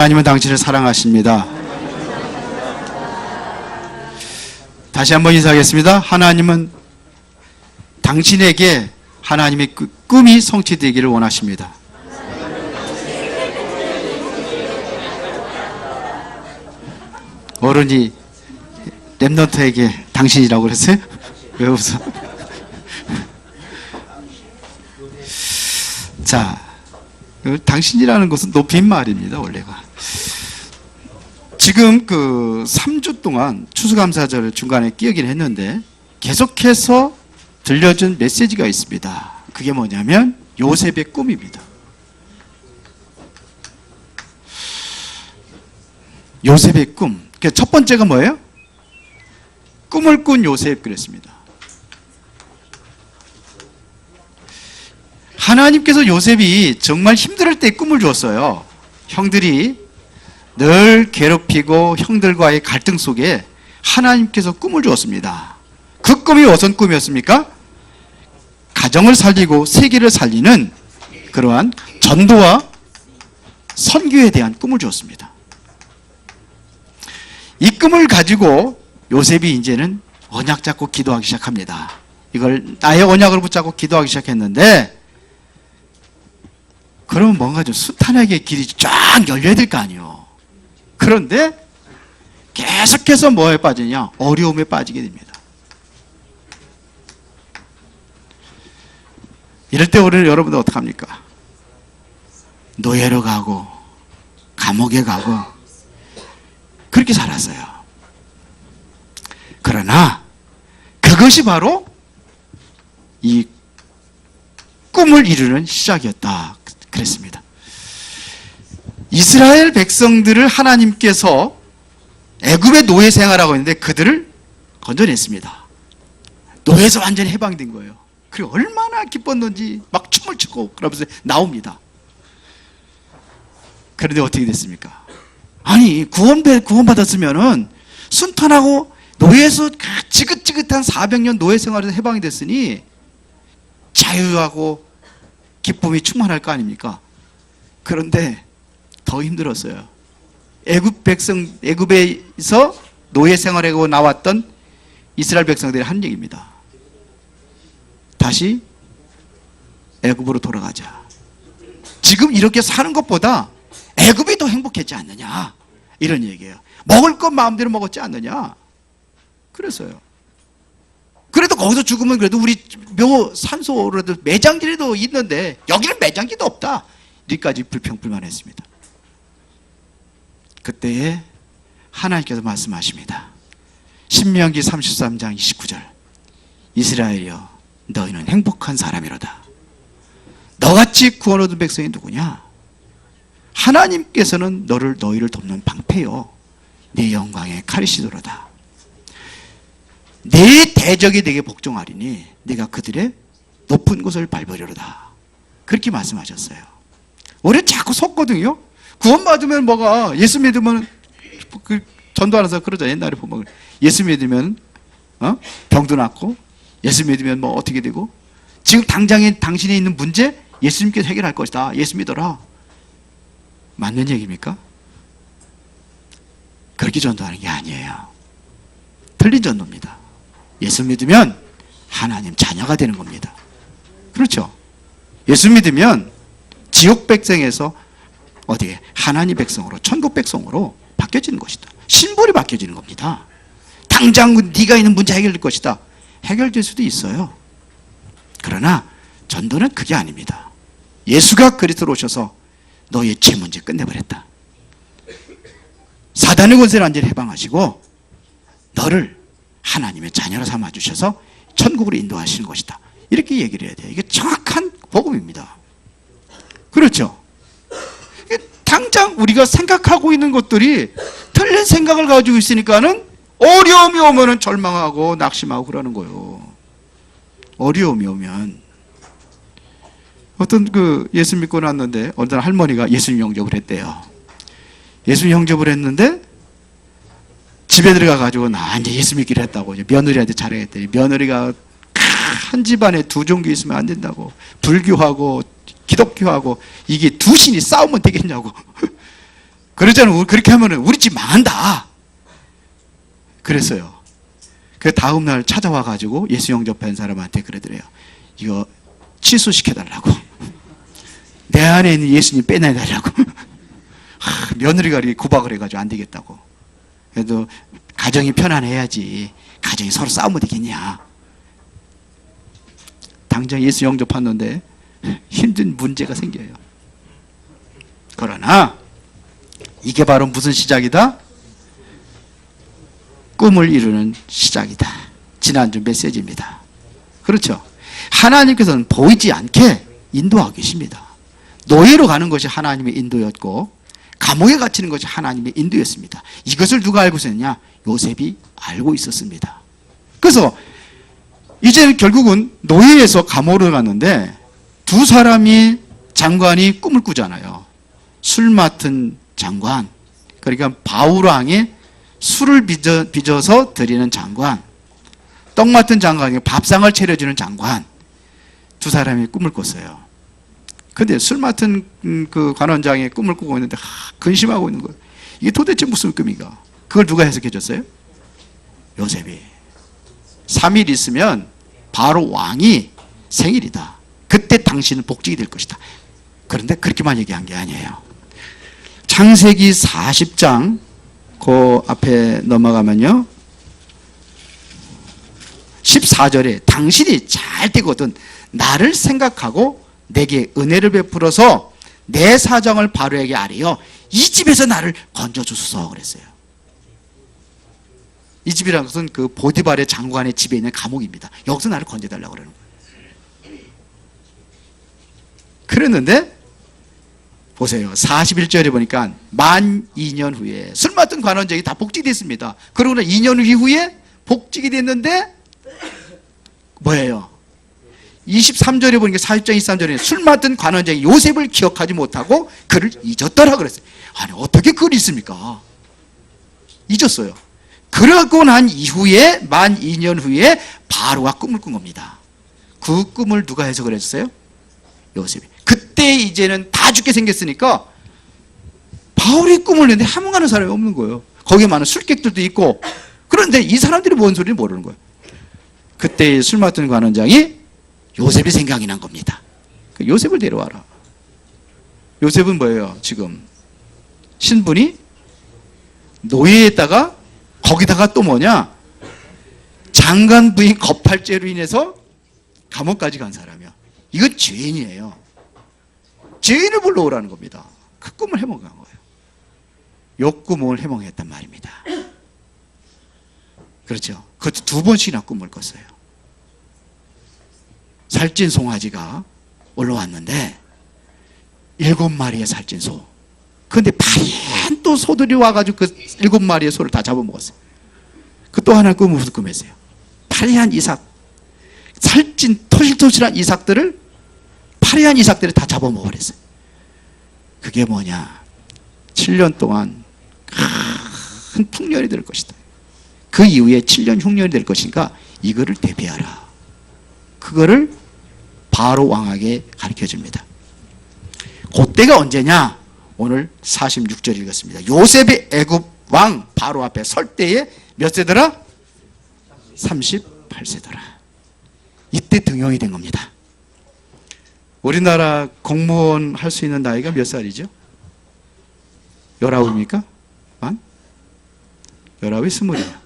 하나님은 당신을 사랑하십니다. 다시 한번 인사하겠습니다. 하나님은 당신에게 하나님의 꿈이 성취되기를 원하십니다. 어른이 랩넌트에게 당신이라고 그랬어요? 왜 웃어? 자, 당신이라는 것은 높임말입니다, 원래가. 지금 그 3주 동안 추수감사절 중간에 끼어긴 했는데 계속해서 들려준 메시지가 있습니다. 그게 뭐냐면 요셉의 꿈입니다. 요셉의 꿈. 첫 번째가 뭐예요? 꿈을 꾼 요셉 그랬습니다. 하나님께서 요셉이 정말 힘들 때 꿈을 주었어요. 형들이 늘 괴롭히고 형들과의 갈등 속에 하나님께서 꿈을 주었습니다. 그 꿈이 어떤 꿈이었습니까? 가정을 살리고 세계를 살리는 그러한 전도와 선교에 대한 꿈을 주었습니다. 이 꿈을 가지고 요셉이 이제는 언약 잡고 기도하기 시작합니다. 이걸 나의 언약을 붙잡고 기도하기 시작했는데, 그러면 뭔가 좀 순탄하게 길이 쫙 열려야 될 거 아니에요. 그런데 계속해서 뭐에 빠지냐? 어려움에 빠지게 됩니다. 이럴 때 우리는 여러분들 어떡합니까? 노예로 가고 감옥에 가고 그렇게 살았어요. 그러나 그것이 바로 이 꿈을 이루는 시작이었다 그랬습니다. 이스라엘 백성들을 하나님께서 애굽의 노예 생활하고 있는데 그들을 건져냈습니다. 노예에서 완전히 해방된 거예요. 그리고 얼마나 기뻤는지 막 춤을 추고 그러면서 나옵니다. 그런데 어떻게 됐습니까? 아니 구원받았으면은 순탄하고 노예에서 지긋지긋한 400년 노예 생활에서 해방이 됐으니 자유하고 기쁨이 충만할 거 아닙니까? 그런데 더 힘들었어요. 애굽에서 노예 생활하고 나왔던 이스라엘 백성들이 한 얘기입니다. 다시 애굽으로 돌아가자. 지금 이렇게 사는 것보다 애굽이 더 행복했지 않느냐, 이런 얘기예요. 먹을 것 마음대로 먹었지 않느냐, 그랬어요. 그래도 거기서 죽으면 그래도 우리 산소라도 매장지라도 있는데 여기는 매장지도 없다, 여기까지 불평불만했습니다. 그때에 하나님께서 말씀하십니다. 신명기 33장 29절. 이스라엘이여, 너희는 행복한 사람이로다. 너같이 구원 얻은 백성이 누구냐? 하나님께서는 너희를 돕는 방패요, 네 영광의 카리시도로다. 네 대적이 네게 복종하리니 네가 그들의 높은 곳을 밟으리로다. 그렇게 말씀하셨어요. 우리 자꾸 속거든요. 구원받으면 뭐가, 예수 믿으면 전도하면서 그러자. 옛날에 보면 예수 믿으면 병도 낫고, 예수 믿으면 뭐 어떻게 되고, 지금 당장에 당신이 있는 문제 예수님께서 해결할 것이다, 예수 믿어라. 맞는 얘기입니까? 그렇게 전도하는 게 아니에요. 틀린 전도입니다. 예수 믿으면 하나님 자녀가 되는 겁니다. 그렇죠? 예수 믿으면 지옥 백성에서 어디에 하나님 백성으로, 천국 백성으로 바뀌어지는 것이다. 신분이 바뀌어지는 겁니다. 당장 네가 있는 문제 해결될 것이다, 해결될 수도 있어요. 그러나 전도는 그게 아닙니다. 예수가 그리스도로 오셔서 너의 죄 문제 끝내버렸다. 사단의 권세를 완전히 해방하시고 너를 하나님의 자녀로 삼아주셔서 천국으로 인도하시는 것이다, 이렇게 얘기를 해야 돼요. 이게 정확한 복음입니다. 그렇죠? 당장 우리가 생각하고 있는 것들이 틀린 생각을 가지고 있으니까는 어려움이 오면은 절망하고 낙심하고 그러는 거예요. 어려움이 오면, 어떤 예수 믿고 났는데 어떤 할머니가 예수님 영접을 했대요. 예수님 영접을 했는데 집에 들어가가지고 나 이제 예수 믿기로 했다고 며느리한테 자랑했더니, 며느리가 한 집안에 두 종교 있으면 안 된다고, 불교하고 기독교하고 이게 두 신이 싸우면 되겠냐고 그러잖아요. 그렇게 하면 우리 집 망한다. 그랬어요. 그 다음날 찾아와가지고 예수 영접한 사람한테 그러더래요. 이거 취소시켜달라고. 내 안에 있는 예수님 빼내달라고. 며느리가 구박을 해가지고 안 되겠다고. 그래도 가정이 편안해야지. 가정이 서로 싸우면 되겠냐. 당장 예수 영접했는데 힘든 문제가 생겨요. 그러나 이게 바로 무슨 시작이다? 꿈을 이루는 시작이다. 지난주 메시지입니다. 그렇죠? 하나님께서는 보이지 않게 인도하고 계십니다. 노예로 가는 것이 하나님의 인도였고 감옥에 갇히는 것이 하나님의 인도였습니다. 이것을 누가 알고 있었냐? 요셉이 알고 있었습니다. 그래서 이제 결국은 노예에서 감옥으로 갔는데 두 사람이 장관이 꿈을 꾸잖아요. 술 맡은 장관, 그러니까 바울왕에 술을 빚어서 드리는 장관, 떡 맡은 장관에게 밥상을 차려주는 장관, 두 사람이 꿈을 꿨어요. 근데 술 맡은 그 관원장의 꿈을 꾸고 있는데 근심하고 있는 거예요. 이게 도대체 무슨 꿈인가? 그걸 누가 해석해 줬어요? 요셉이. 3일 있으면 바로 왕이 생일이다. 그때 당신은 복직이 될 것이다. 그런데 그렇게만 얘기한 게 아니에요. 창세기 40장 그 앞에 넘어가면요, 14절에 당신이 잘 되거든 나를 생각하고 내게 은혜를 베풀어서 내 사정을 바로에게 아뢰어 이 집에서 나를 건져주소서 그랬어요. 이 집이라는 것은 그 보디발의 장관의 집에 있는 감옥입니다. 여기서 나를 건져달라고 그러는 거예요. 그랬는데 보세요. 41절에 보니까 만 2년 후에 술 맡은 관원장이 다 복직이 됐습니다. 그러고 2년 이후에 복직이 됐는데 뭐예요? 23절에 보니까 40장 23절에 술 맡은 관원장이 요셉을 기억하지 못하고 그를 잊었더라 그랬어요. 아니 어떻게 그걸 잊습니까? 잊었어요. 그러고 난 이후에 만 2년 후에 바로가 꿈을 꾼 겁니다. 그 꿈을 누가 해석을 했어요? 요셉이. 그때 이제는 다 죽게 생겼으니까 바울이 꿈을 냈는데 해몽하는 사람이 없는 거예요. 거기에 많은 술객들도 있고. 그런데 이 사람들이 뭔 소리를 모르는 거예요. 그때 술 맡은 관원장이 요셉이 생각이 난 겁니다. 요셉을 데려와라. 요셉은 뭐예요? 지금 신분이 노예에다가 거기다가 또 뭐냐? 장관 부인 겁탈죄로 인해서 감옥까지 간 사람이야. 이건 죄인이에요. 죄인을 불러오라는 겁니다. 그 꿈을 해몽한 거예요. 요 꿈을 해몽했단 말입니다. 그렇죠? 그것도 2번씩이나 꿈을 꿨어요. 살찐 송아지가 올라왔는데 7마리의 살찐 소. 그런데 파리한 또 소들이 와가지고 그 7마리의 소를 다 잡아먹었어요. 그 또 하나 꿈을 무슨 꿈했어요? 파리한 이삭, 살찐 토실토실한 이삭들을 파리한 이삭들을 다 잡아먹어버렸어요. 그게 뭐냐? 7년 동안 큰 풍년이 될 것이다. 그 이후에 7년 흉년이 될 것이니까 이거를 대비하라. 그거를 바로 왕에게 가르쳐 줍니다. 그때가 언제냐? 오늘 46절 읽었습니다. 요셉이 애굽 왕 바로 앞에 설 때에 몇 세더라? 38세더라. 이때 등용이 된 겁니다. 우리나라 공무원 할 수 있는 나이가 몇 살이죠? 19입니까? 19이 20이에요.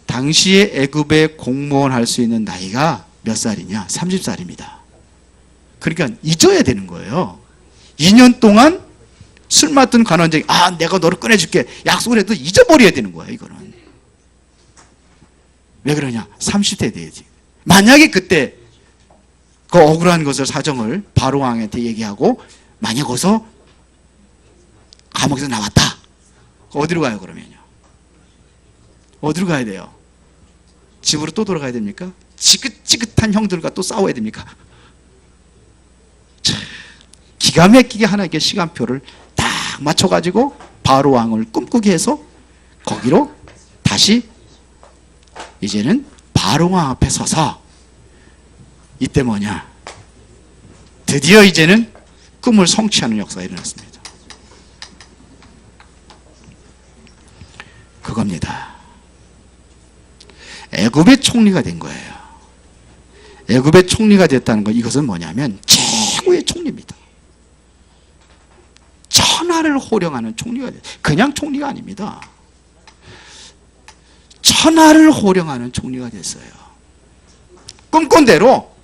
당시에 애굽의 공무원 할 수 있는 나이가 몇 살이냐? 30살입니다. 그러니까 잊어야 되는 거예요. 2년 동안 술 맡은 관원장이 내가 너를 꺼내줄게 약속을 해도 잊어버려야 되는 거예요. 이거는 왜 그러냐? 30대 돼야지. 만약에 그때 그 억울한 것을 사정을 바로 왕한테 얘기하고 만약 거기서 감옥에서 나왔다. 어디로 가요 그러면요? 어디로 가야 돼요? 집으로 또 돌아가야 됩니까? 지긋지긋한 형들과 또 싸워야 됩니까? 기가 막히게 하나님께 시간표를 딱 맞춰가지고 바로 왕을 꿈꾸게 해서 거기로 다시 이제는 바로 왕 앞에 서서 이때 뭐냐? 드디어 이제는 꿈을 성취하는 역사가 일어났습니다. 겁니다. 애굽의 총리가 된 거예요. 애굽의 총리가 됐다는 거, 이것은 뭐냐면 최고의 총리입니다. 천하를 호령하는 총리가 됐어요. 그냥 총리가 아닙니다. 천하를 호령하는 총리가 됐어요. 꿈꾼대로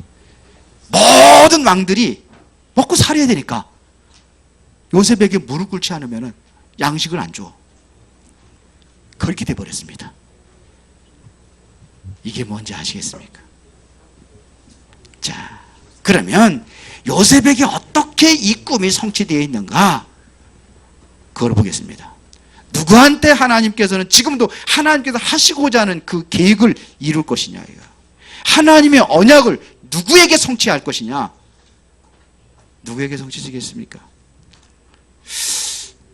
모든 왕들이 먹고 살아야 되니까 요셉에게 무릎 꿇지 않으면 양식을 안 줘. 그렇게 돼버렸습니다. 이게 뭔지 아시겠습니까? 자, 그러면 요셉에게 어떻게 이 꿈이 성취되어 있는가? 그걸 보겠습니다. 누구한테 하나님께서는 지금도 하나님께서 하시고자 하는 그 계획을 이룰 것이냐, 하나님의 언약을 누구에게 성취할 것이냐? 누구에게 성취시겠습니까?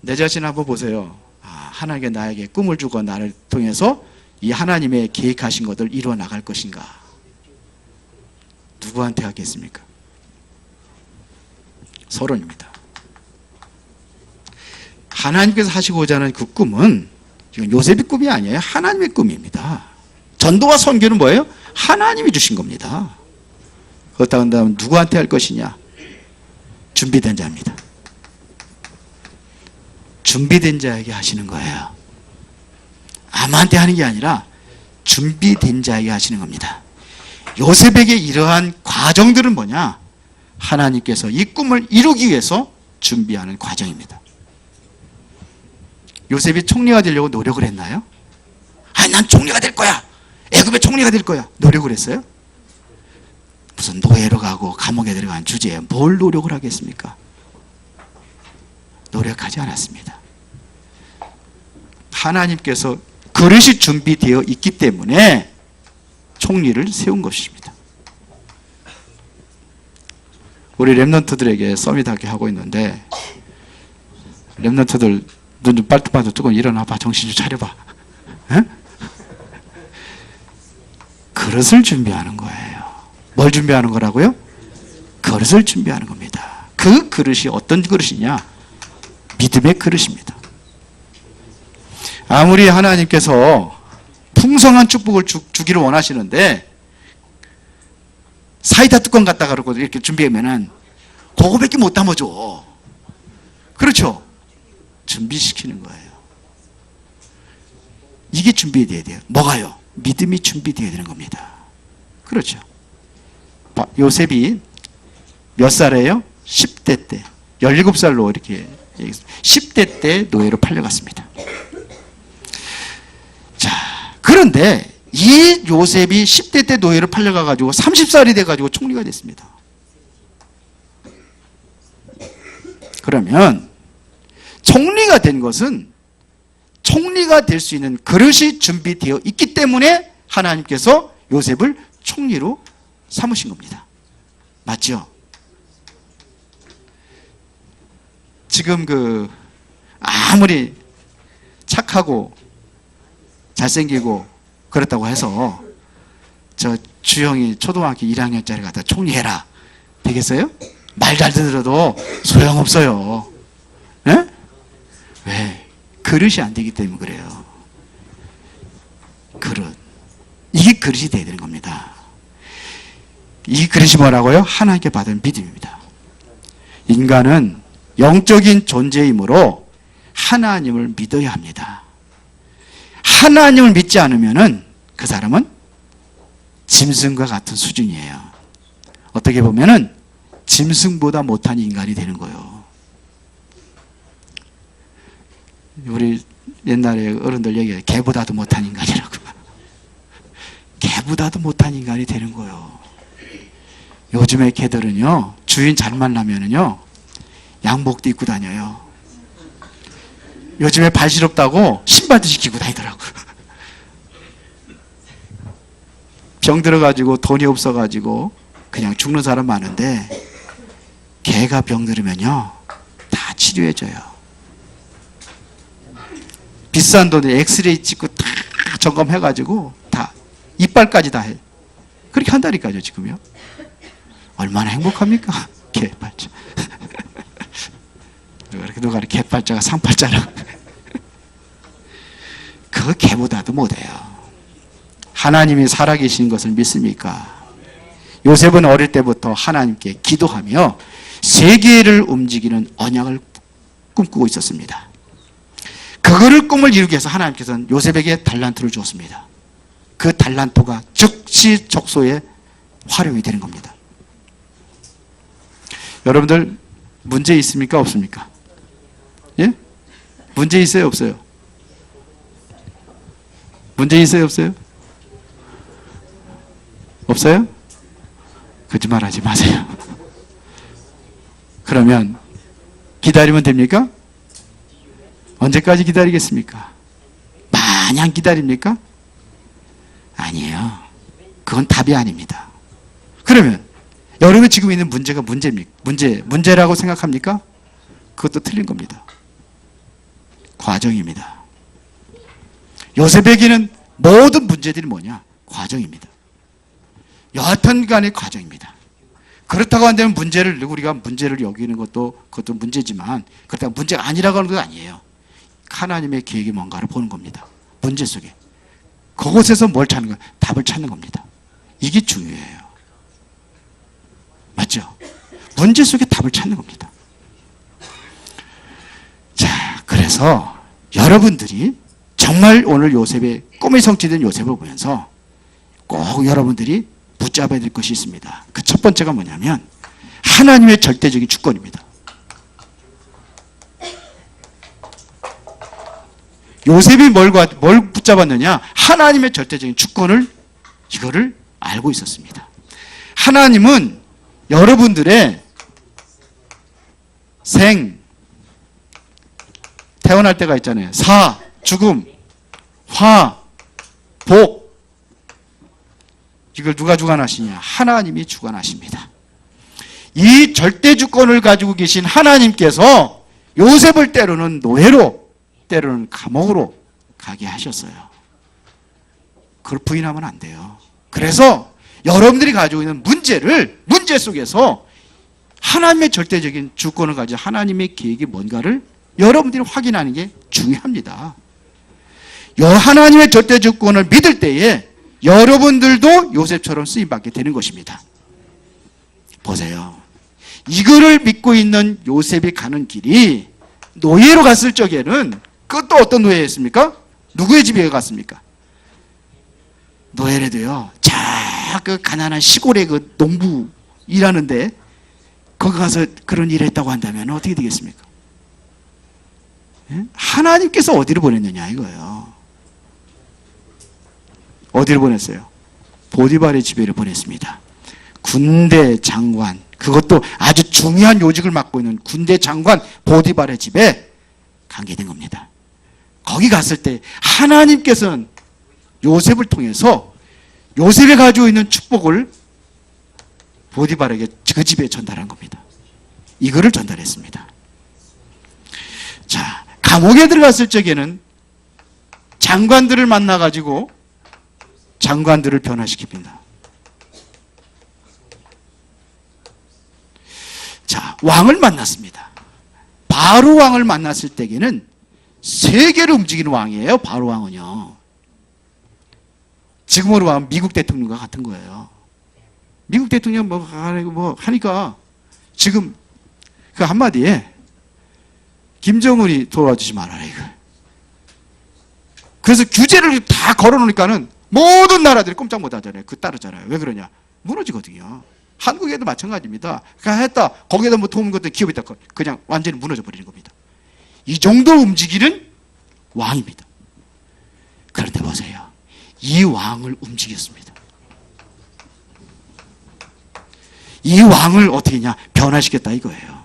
내 자신 한번 보세요. 하나님께 나에게 꿈을 주고 나를 통해서 이 하나님의 계획하신 것을 이루어 나갈 것인가? 누구한테 하겠습니까? 서론입니다. 하나님께서 하시고자 하는 그 꿈은 지금 요셉의 꿈이 아니에요. 하나님의 꿈입니다. 전도와 선교는 뭐예요? 하나님이 주신 겁니다. 그렇다고 한다면 누구한테 할 것이냐? 준비된 자입니다. 준비된 자에게 하시는 거예요. 아무한테 하는 게 아니라 준비된 자에게 하시는 겁니다. 요셉에게 이러한 과정들은 뭐냐? 하나님께서 이 꿈을 이루기 위해서 준비하는 과정입니다. 요셉이 총리가 되려고 노력을 했나요? 난 총리가 될 거야. 애굽의 총리가 될 거야. 노력을 했어요? 무슨 노예로 가고 감옥에 들어간 주제에 뭘 노력을 하겠습니까? 노력하지 않았습니다. 하나님께서 그릇이 준비되어 있기 때문에 총리를 세운 것입니다. 우리 랩런트들에게 서밋하게 하고 있는데, 랩런트들 눈 좀 빨뚝빨뚝 뜨고 일어나봐. 정신 좀 차려봐. 에? 그릇을 준비하는 거예요. 뭘 준비하는 거라고요? 그릇을 준비하는 겁니다. 그 그릇이 어떤 그릇이냐? 믿음의 그릇입니다. 아무리 하나님께서 풍성한 축복을 주기를 원하시는데 사이다 뚜껑 갖다가 그러고 이렇게 준비하면은 그거밖에 못 담아줘. 그렇죠? 준비시키는 거예요. 이게 준비돼야 돼요. 뭐가요? 믿음이 준비돼야 되는 겁니다. 그렇죠. 요셉이 몇 살이에요? 10대 때. 17살로 이렇게 10대 때 노예로 팔려갔습니다. 자, 그런데 이 요셉이 10대 때 노예로 팔려가가지고 30살이 돼가지고 총리가 됐습니다. 그러면 총리가 된 것은 총리가 될 수 있는 그릇이 준비되어 있기 때문에 하나님께서 요셉을 총리로 삼으신 겁니다. 맞죠? 지금 아무리 착하고 잘생기고 그렇다고 해서 저 주영이 초등학교 1학년짜리 갖다 총리해라 되겠어요? 말 잘 들어도 소용없어요. 네? 왜? 그릇이 안 되기 때문에 그래요. 그릇. 이게 그릇이 돼야 되는 겁니다. 이 그릇이 뭐라고요? 하나님께 받은 믿음입니다. 인간은 영적인 존재이므로 하나님을 믿어야 합니다. 하나님을 믿지 않으면은 그 사람은 짐승과 같은 수준이에요. 어떻게 보면은 짐승보다 못한 인간이 되는 거예요. 우리 옛날에 어른들 얘기해요. 개보다도 못한 인간이라고. 개보다도 못한 인간이 되는 거예요. 요즘의 개들은요, 주인 잘 만나면은요, 양복도 입고 다녀요. 요즘에 발 시렵다고 신발도 시키고 다니더라고. 병 들어가지고 돈이 없어가지고 그냥 죽는 사람 많은데, 개가 병 들으면요, 다 치료해줘요. 비싼 돈에 엑스레이 찍고 다 점검해가지고 다 이빨까지 다 해. 그렇게 한다니까요, 지금요. 얼마나 행복합니까? 개팔자. 누가 개팔자가 상팔자라고. 그 그 개보다도 못해요. 하나님이 살아계신 것을 믿습니까? 요셉은 어릴 때부터 하나님께 기도하며 세계를 움직이는 언약을 꿈꾸고 있었습니다. 그거를 꿈을 이루기 위해서 하나님께서는 요셉에게 달란트를 주었습니다. 그 달란트가 즉시 적소에 활용이 되는 겁니다. 여러분들 문제 있습니까? 없습니까? 예? 문제 있어요? 없어요? 문제 있어요? 없어요? 없어요? 거짓말하지 마세요. 그러면 기다리면 됩니까? 언제까지 기다리겠습니까? 마냥 기다립니까? 아니에요. 그건 답이 아닙니다. 그러면 여러분 지금 있는 문제가 문제라고 생각합니까? 그것도 틀린 겁니다. 과정입니다. 요셉에게는 모든 문제들이 뭐냐? 과정입니다. 여하튼 간의 과정입니다. 그렇다고 한다면 우리가 문제를 여기는 그것도 문제지만, 그렇다고 문제가 아니라고 하는 건 아니에요. 하나님의 계획이 뭔가를 보는 겁니다. 문제 속에. 그곳에서 뭘 찾는 거예요? 답을 찾는 겁니다. 이게 중요해요. 맞죠? 문제 속에 답을 찾는 겁니다. 자, 그래서 여러분들이 정말 오늘 요셉의 꿈이 성취된 요셉을 보면서 꼭 여러분들이 붙잡아야 될 것이 있습니다. 그 첫 번째가 뭐냐면 하나님의 절대적인 주권입니다. 요셉이 뭘 붙잡았느냐? 하나님의 절대적인 주권을, 이거를 알고 있었습니다. 하나님은 여러분들의 태어날 때가 있잖아요. 죽음, 복, 이걸 누가 주관하시냐? 하나님이 주관하십니다. 이 절대 주권을 가지고 계신 하나님께서 요셉을 때로는 노예로, 때로는 감옥으로 가게 하셨어요. 그걸 부인하면 안 돼요. 그래서 여러분들이 가지고 있는 문제 속에서 하나님의 절대적인 주권을 가지고 하나님의 계획이 뭔가를 여러분들이 확인하는 게 중요합니다. 하나님의 절대 주권을 믿을 때에 여러분들도 요셉처럼 쓰임받게 되는 것입니다. 보세요. 이거를 믿고 있는 요셉이 가는 길이 노예로 갔을 적에는 그것도 어떤 노예였습니까? 누구의 집에 갔습니까? 노예래도요. 그 가난한 시골의 그 농부 일하는데 거기 가서 그런 일을 했다고 한다면 어떻게 되겠습니까? 예? 하나님께서 어디로 보냈느냐 이거예요. 어디로 보냈어요? 보디발의 집에를 보냈습니다. 군대 장관, 그것도 아주 중요한 요직을 맡고 있는 군대 장관 보디발의 집에 가게 된 겁니다. 거기 갔을 때 하나님께서는 요셉을 통해서 요셉이 가지고 있는 축복을 보디발에게 그 집에 전달한 겁니다. 이거를 전달했습니다. 자, 감옥에 들어갔을 적에는 장관들을 만나가지고 장관들을 변화시킵니다. 자, 왕을 만났습니다. 바로 왕을 만났을 때에는 세계를 움직이는 왕이에요. 바로 왕은요. 지금으로 하면 미국 대통령과 같은 거예요. 미국 대통령 뭐 하니까 지금 그 한마디에 김정은이 도와주지 말아라 이거. 그래서 규제를 다 걸어놓으니까는 모든 나라들이 꼼짝 못하잖아요. 그 따르잖아요. 왜 그러냐? 무너지거든요. 한국에도 마찬가지입니다. 그냥 했다. 거기에다 뭐 도움 것도 기업이 있다. 그냥 완전히 무너져 버리는 겁니다. 이 정도 움직이는 왕입니다. 그런데 보세요. 이 왕을 움직였습니다. 이 왕을 어떻게 했냐? 변화시켰다 이거예요.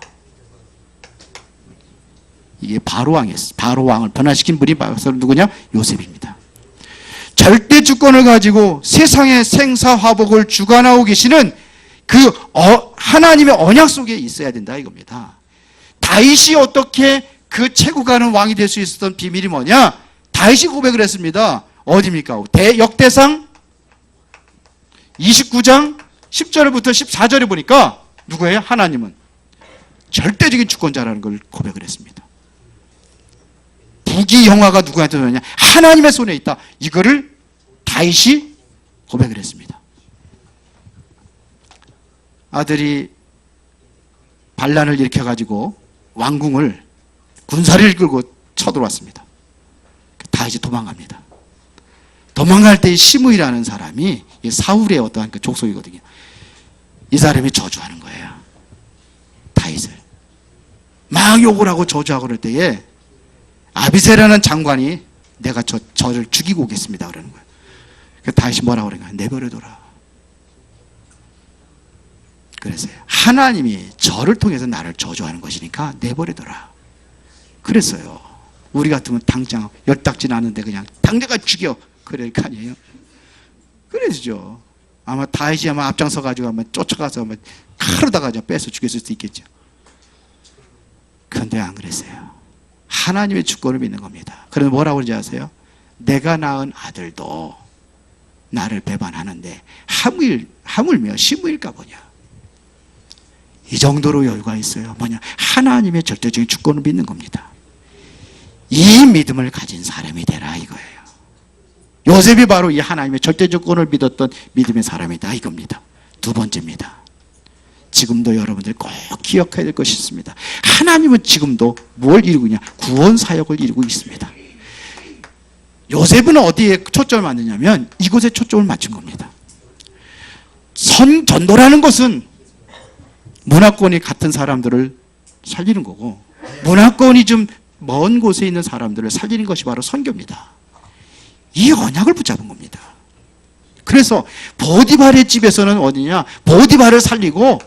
이게 바로 왕이었어요. 바로 왕을 변화시킨 분이 바로 누구냐? 요셉입니다. 절대 주권을 가지고 세상의 생사화복을 주관하고 계시는 그 하나님의 언약 속에 있어야 된다 이겁니다. 다윗이 어떻게 그 최고가는 왕이 될 수 있었던 비밀이 뭐냐? 다윗이 고백을 했습니다. 어디입니까? 역대상 29장 10절부터 14절에 보니까 누구예요? 하나님은 절대적인 주권자라는 걸 고백을 했습니다. 이 영화가 누구한테 오느냐? 하나님의 손에 있다. 이거를 다윗이 고백을 했습니다. 아들이 반란을 일으켜가지고 왕궁을 군사를 끌고 쳐들어왔습니다. 다윗이 도망갑니다. 도망갈 때 시므이라는 사람이 사울의 어떠한 그 족속이거든요. 이 사람이 저주하는 거예요. 다윗을. 막 욕을 하고 저주하고 그럴 때에 아비새라는 장관이 내가 저를 죽이고 오겠습니다. 그러는 거예요. 다윗이 뭐라고 그러는 거예요? 내버려둬라. 그랬어요. 하나님이 저를 통해서 나를 저주하는 것이니까 내버려둬라. 그랬어요. 우리 같으면 당장 열딱지 나는데 그냥 당대가 죽여. 그럴 거 아니에요. 그래야죠. 아마 다윗이 아마 앞장서 가지고 아마 쫓아가서 아마 칼로다가 뺏어 죽였을 수도 있겠죠. 그런데 안 그랬어요. 하나님의 주권을 믿는 겁니다. 그래서 뭐라고 그러지 아세요? 내가 낳은 아들도 나를 배반하는데 하물며 시므일까 보냐. 이 정도로 여유가 있어요. 뭐냐? 하나님의 절대적인 주권을 믿는 겁니다. 이 믿음을 가진 사람이 되라 이거예요. 요셉이 바로 이 하나님의 절대 주권을 믿었던 믿음의 사람이다 이겁니다. 두 번째입니다. 지금도 여러분들 꼭 기억해야 될 것이 있습니다. 하나님은 지금도 뭘 이루고 있냐? 구원 사역을 이루고 있습니다. 요셉은 어디에 초점을 맞느냐면 이곳에 초점을 맞춘 겁니다. 전도라는 것은 문화권이 같은 사람들을 살리는 거고 문화권이 좀 먼 곳에 있는 사람들을 살리는 것이 바로 선교입니다. 이 언약을 붙잡은 겁니다. 그래서 보디발의 집에서는 어디냐? 보디발을 살리고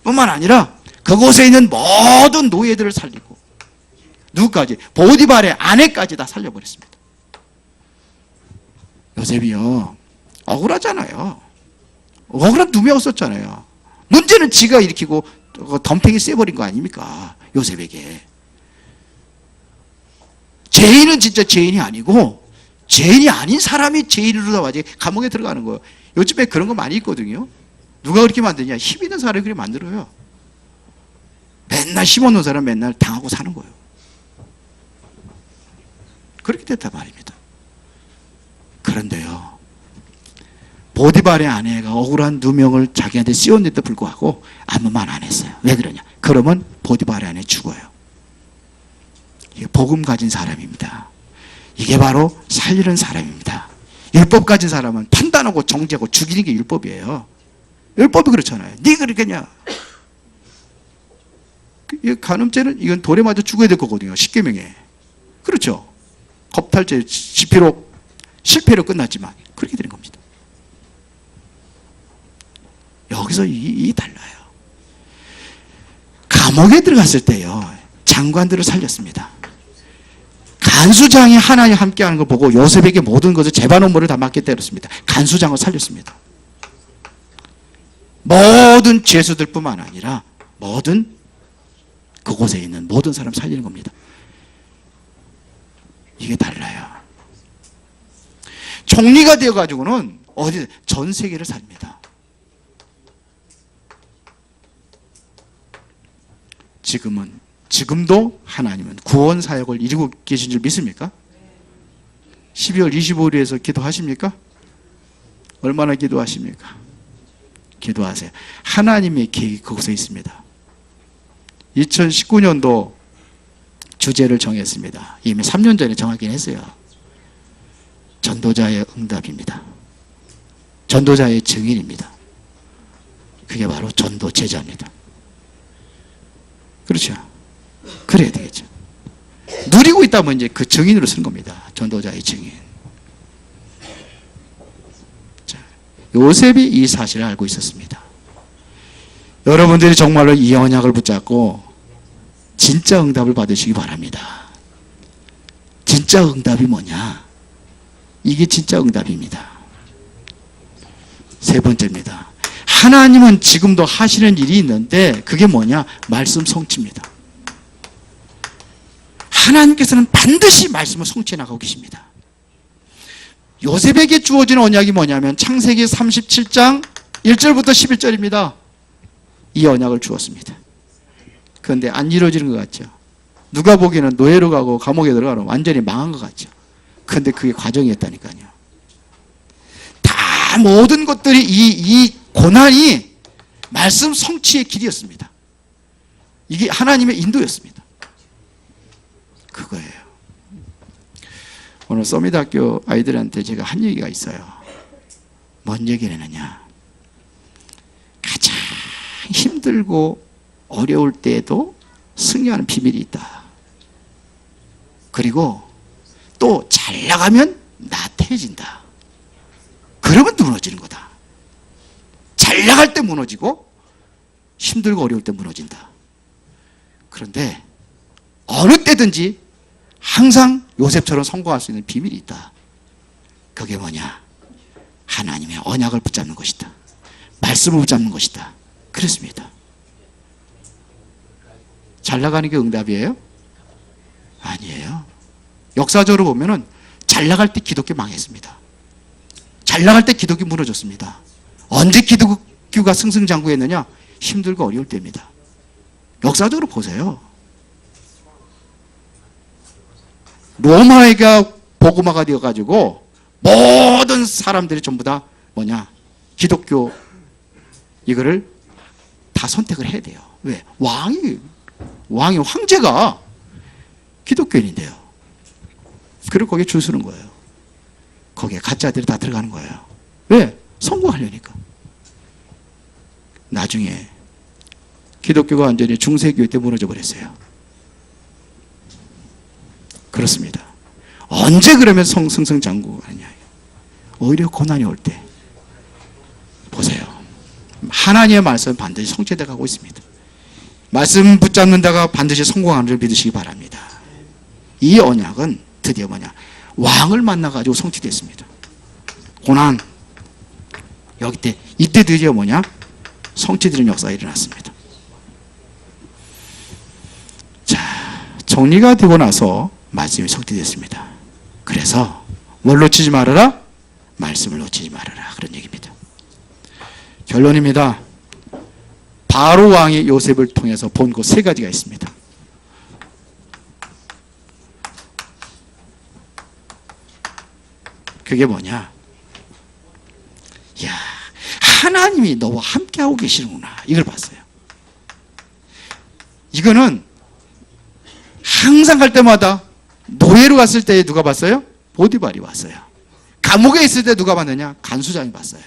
뿐만 아니라 그곳에 있는 모든 노예들을 살리고 누구까지? 보디발의 아내까지 다 살려버렸습니다. 요셉이요 억울하잖아요. 억울한 누명이 없었잖아요. 문제는 지가 일으키고 덤팽이 쐬버린 거 아닙니까? 요셉에게. 죄인은 진짜 죄인이 아니고 죄인이 아닌 사람이 죄인으로 와지 감옥에 들어가는 거예요. 요즘에 그런 거 많이 있거든요. 누가 그렇게 만드냐? 힘 있는 사람이 그렇게 만들어요. 맨날 힘없는 사람 맨날 당하고 사는 거예요. 그렇게 됐단 말입니다. 그런데요. 보디발의 아내가 억울한 누명을 자기한테 씌웠는데도 불구하고 아무 말 안 했어요. 왜 그러냐? 그러면 보디발의 아내 죽어요. 이게 복음 가진 사람입니다. 이게 바로 살리는 사람입니다. 율법 가진 사람은 판단하고 정죄하고 죽이는 게 율법이에요. 율법이 그렇잖아요. 네가 그렇겠냐? 간음죄는 이건 돌에 맞아 죽어야 될 거거든요. 십계명에. 그렇죠. 겁탈죄 실패로 끝났지만 그렇게 되는 겁니다. 여기서 이 달라요. 감옥에 들어갔을 때요. 장관들을 살렸습니다. 간수장이 하나님 함께하는 걸 보고 요셉에게 모든 것을 재반 업무를 다 맡게 때렸습니다. 간수장을 살렸습니다. 모든 죄수들뿐만 아니라 모든 그곳에 있는 모든 사람 살리는 겁니다. 이게 달라요. 총리가 되어가지고는 어디 전 세계를 삽니다. 지금도 하나님은 구원 사역을 이루고 계신 줄 믿습니까? 12월 25일에서 기도하십니까? 얼마나 기도하십니까? 기도하세요. 하나님의 계획이 그곳에 있습니다. 2019년도 주제를 정했습니다. 이미 3년 전에 정하긴 했어요. 전도자의 응답입니다. 전도자의 증인입니다. 그게 바로 전도 제자입니다. 그렇죠. 그래야 되겠죠. 누리고 있다면 이제 그 증인으로 쓰는 겁니다. 전도자의 증인. 자, 요셉이 이 사실을 알고 있었습니다. 여러분들이 정말로 이 언약을 붙잡고 진짜 응답을 받으시기 바랍니다. 진짜 응답이 뭐냐? 이게 진짜 응답입니다. 세 번째입니다. 하나님은 지금도 하시는 일이 있는데 그게 뭐냐? 말씀 성취입니다. 하나님께서는 반드시 말씀을 성취해 나가고 계십니다. 요셉에게 주어진 언약이 뭐냐면 창세기 37장 1절부터 11절입니다. 이 언약을 주었습니다. 그런데 안 이루어지는 것 같죠? 누가 보기에는 노예로 가고 감옥에 들어가면 완전히 망한 것 같죠. 그런데 그게 과정이었다니까요. 다 모든 것들이 이 고난이 말씀 성취의 길이었습니다. 이게 하나님의 인도였습니다. 그거예요. 오늘 서밋학교 아이들한테 제가 한 얘기가 있어요. 뭔 얘기를 했느냐. 가장 힘들고 어려울 때에도 승리하는 비밀이 있다. 그리고 또 잘 나가면 나태해진다. 그러면 무너지는 거다. 잘 나갈 때 무너지고 힘들고 어려울 때 무너진다. 그런데 어느 때든지 항상 요셉처럼 성공할 수 있는 비밀이 있다. 그게 뭐냐? 하나님의 언약을 붙잡는 것이다. 말씀을 붙잡는 것이다. 그렇습니다. 잘 나가는 게 응답이에요? 아니에요. 역사적으로 보면은 잘 나갈 때 기독교 망했습니다. 잘 나갈 때 기독교 무너졌습니다. 언제 기독교가 승승장구했느냐? 힘들고 어려울 때입니다. 역사적으로 보세요. 로마가 복음화가 되어가지고 모든 사람들이 전부 다 뭐냐? 기독교 이거를 다 선택을 해야 돼요. 왜? 황제가 기독교인인데요. 그리고 거기에 줄 서는 거예요. 거기에 가짜들이 다 들어가는 거예요. 왜? 성공하려니까. 나중에 기독교가 완전히 중세교회 때 무너져 버렸어요. 그렇습니다. 언제 그러면 승승장구가 아니냐. 오히려 고난이 올 때 보세요. 하나님의 말씀은 반드시 성취되어 가고 있습니다. 말씀 붙잡는다가 반드시 성공하는 줄 믿으시기 바랍니다. 이 언약은 드디어 뭐냐? 왕을 만나가지고 성취됐습니다. 고난. 이때 드디어 뭐냐? 성취되는 역사가 일어났습니다. 자, 정리가 되고 나서 말씀이 성취됐습니다. 그래서 뭘 놓치지 말아라? 말씀을 놓치지 말아라. 그런 얘기입니다. 결론입니다. 바로 왕이 요셉을 통해서 본 것 세 가지가 있습니다. 그게 뭐냐? 야, 하나님이 너와 함께하고 계시는구나. 이걸 봤어요. 이거는 항상 갈 때마다 노예로 갔을 때 누가 봤어요? 보디발이 왔어요. 감옥에 있을 때 누가 봤느냐? 간수장이 봤어요.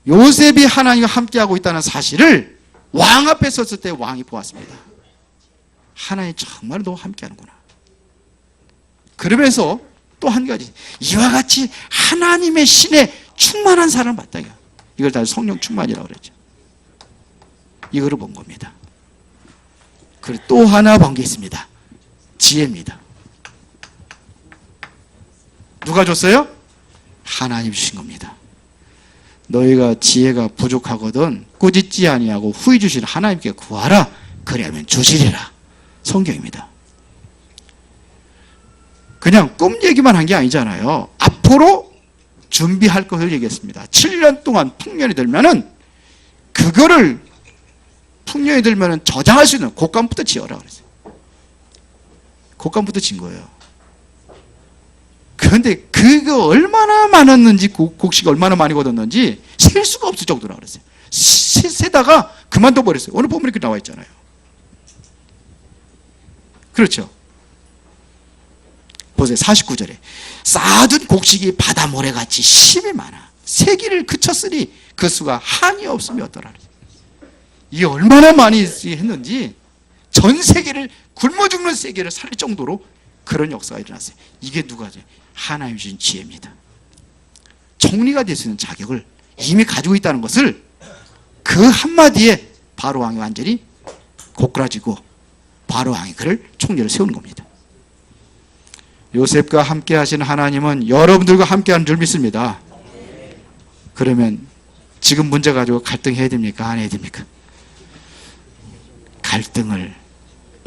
요셉이 하나님과 함께하고 있다는 사실을 왕 앞에 섰을 때 왕이 보았습니다. 하나님 정말 너와 함께하는구나. 그러면서 또 한 가지, 이와 같이 하나님의 신에 충만한 사람을 봤다. 이걸 다 성령 충만이라고 그랬죠. 이거를 본 겁니다. 그리고 또 하나 본 게 있습니다. 지혜입니다. 누가 줬어요? 하나님 주신 겁니다. 너희가 지혜가 부족하거든 꾸짖지 아니하고 후히 주신 하나님께 구하라. 그리하면 주시리라. 성경입니다. 그냥 꿈 얘기만 한 게 아니잖아요. 앞으로 준비할 것을 얘기했습니다. 7년 동안 풍년이 들면은 그거를 풍년이 들면은 저장할 수 있는 곡간부터 지어라 그랬어요. 곡간부터 진 거예요. 그런데 그거 얼마나 많았는지, 곡식이 얼마나 많이 거뒀는지 셀 수가 없을 정도라 그랬어요. 세다가 그만둬 버렸어요. 오늘 보면 이렇게 나와 있잖아요. 그렇죠. 보세요. 49절에 쌓아둔 곡식이 바다 모래같이 심이 많아 세기를 그쳤으니 그 수가 한이 없으며 어떠라. 이게 얼마나 많이 했는지 전 세계를 굶어 죽는 세계를 살릴 정도로 그런 역사가 일어났어요. 이게 누가죠? 하나님 주신 지혜입니다. 총리가 될 수 있는 자격을 이미 가지고 있다는 것을 그 한마디에 바로 왕이 완전히 고꾸라지고 바로 왕이 그를 총리를 세우는 겁니다. 요셉과 함께 하신 하나님은 여러분들과 함께 하는 줄 믿습니다. 그러면 지금 문제 가지고 갈등해야 됩니까? 안 해야 됩니까? 갈등을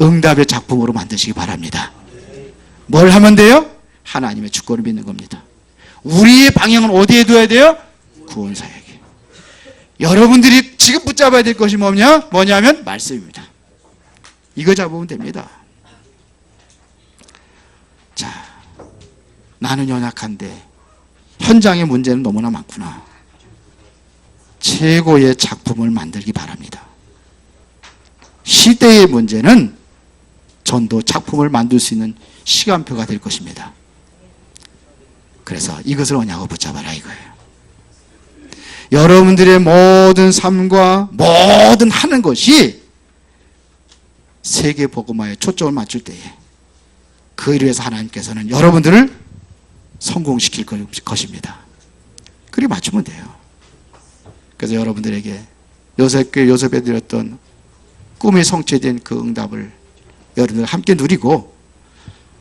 응답의 작품으로 만드시기 바랍니다. 뭘 하면 돼요? 하나님의 주권을 믿는 겁니다. 우리의 방향은 어디에 둬야 돼요? 구원사에게. 여러분들이 지금 붙잡아야 될 것이 뭐냐면 말씀입니다. 이거 잡으면 됩니다. 자, 나는 연약한데 현장의 문제는 너무나 많구나. 최고의 작품을 만들기 바랍니다. 시대의 문제는 전도 작품을 만들 수 있는 시간표가 될 것입니다. 그래서 이것을 언약으로 붙잡아라 이거예요. 여러분들의 모든 삶과 모든 하는 것이 세계 복음화에 초점을 맞출 때에 그 일을 위해서 하나님께서는 여러분들을 성공시킬 것입니다. 그렇게 맞추면 돼요. 그래서 여러분들에게 요셉에 드렸던 꿈이 성취된 그 응답을 여러분들 함께 누리고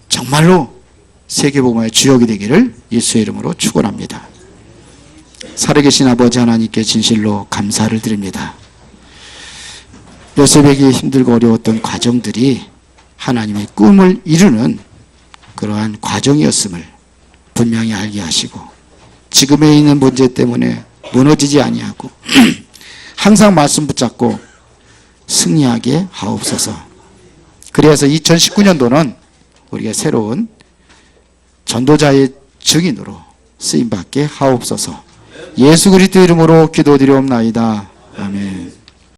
정말로 세계복음화의 주역이 되기를 예수의 이름으로 축원합니다. 살아계신 아버지 하나님께 진실로 감사를 드립니다. 요셉에게 힘들고 어려웠던 과정들이 하나님의 꿈을 이루는 그러한 과정이었음을 분명히 알게 하시고 지금에 있는 문제 때문에 무너지지 아니하고 항상 말씀 붙잡고 승리하게 하옵소서. 그래서 2019년도는 우리가 새로운 전도자의 증인으로 쓰임받게 하옵소서. 예수 그리스도 이름으로 기도드리옵나이다. 아멘.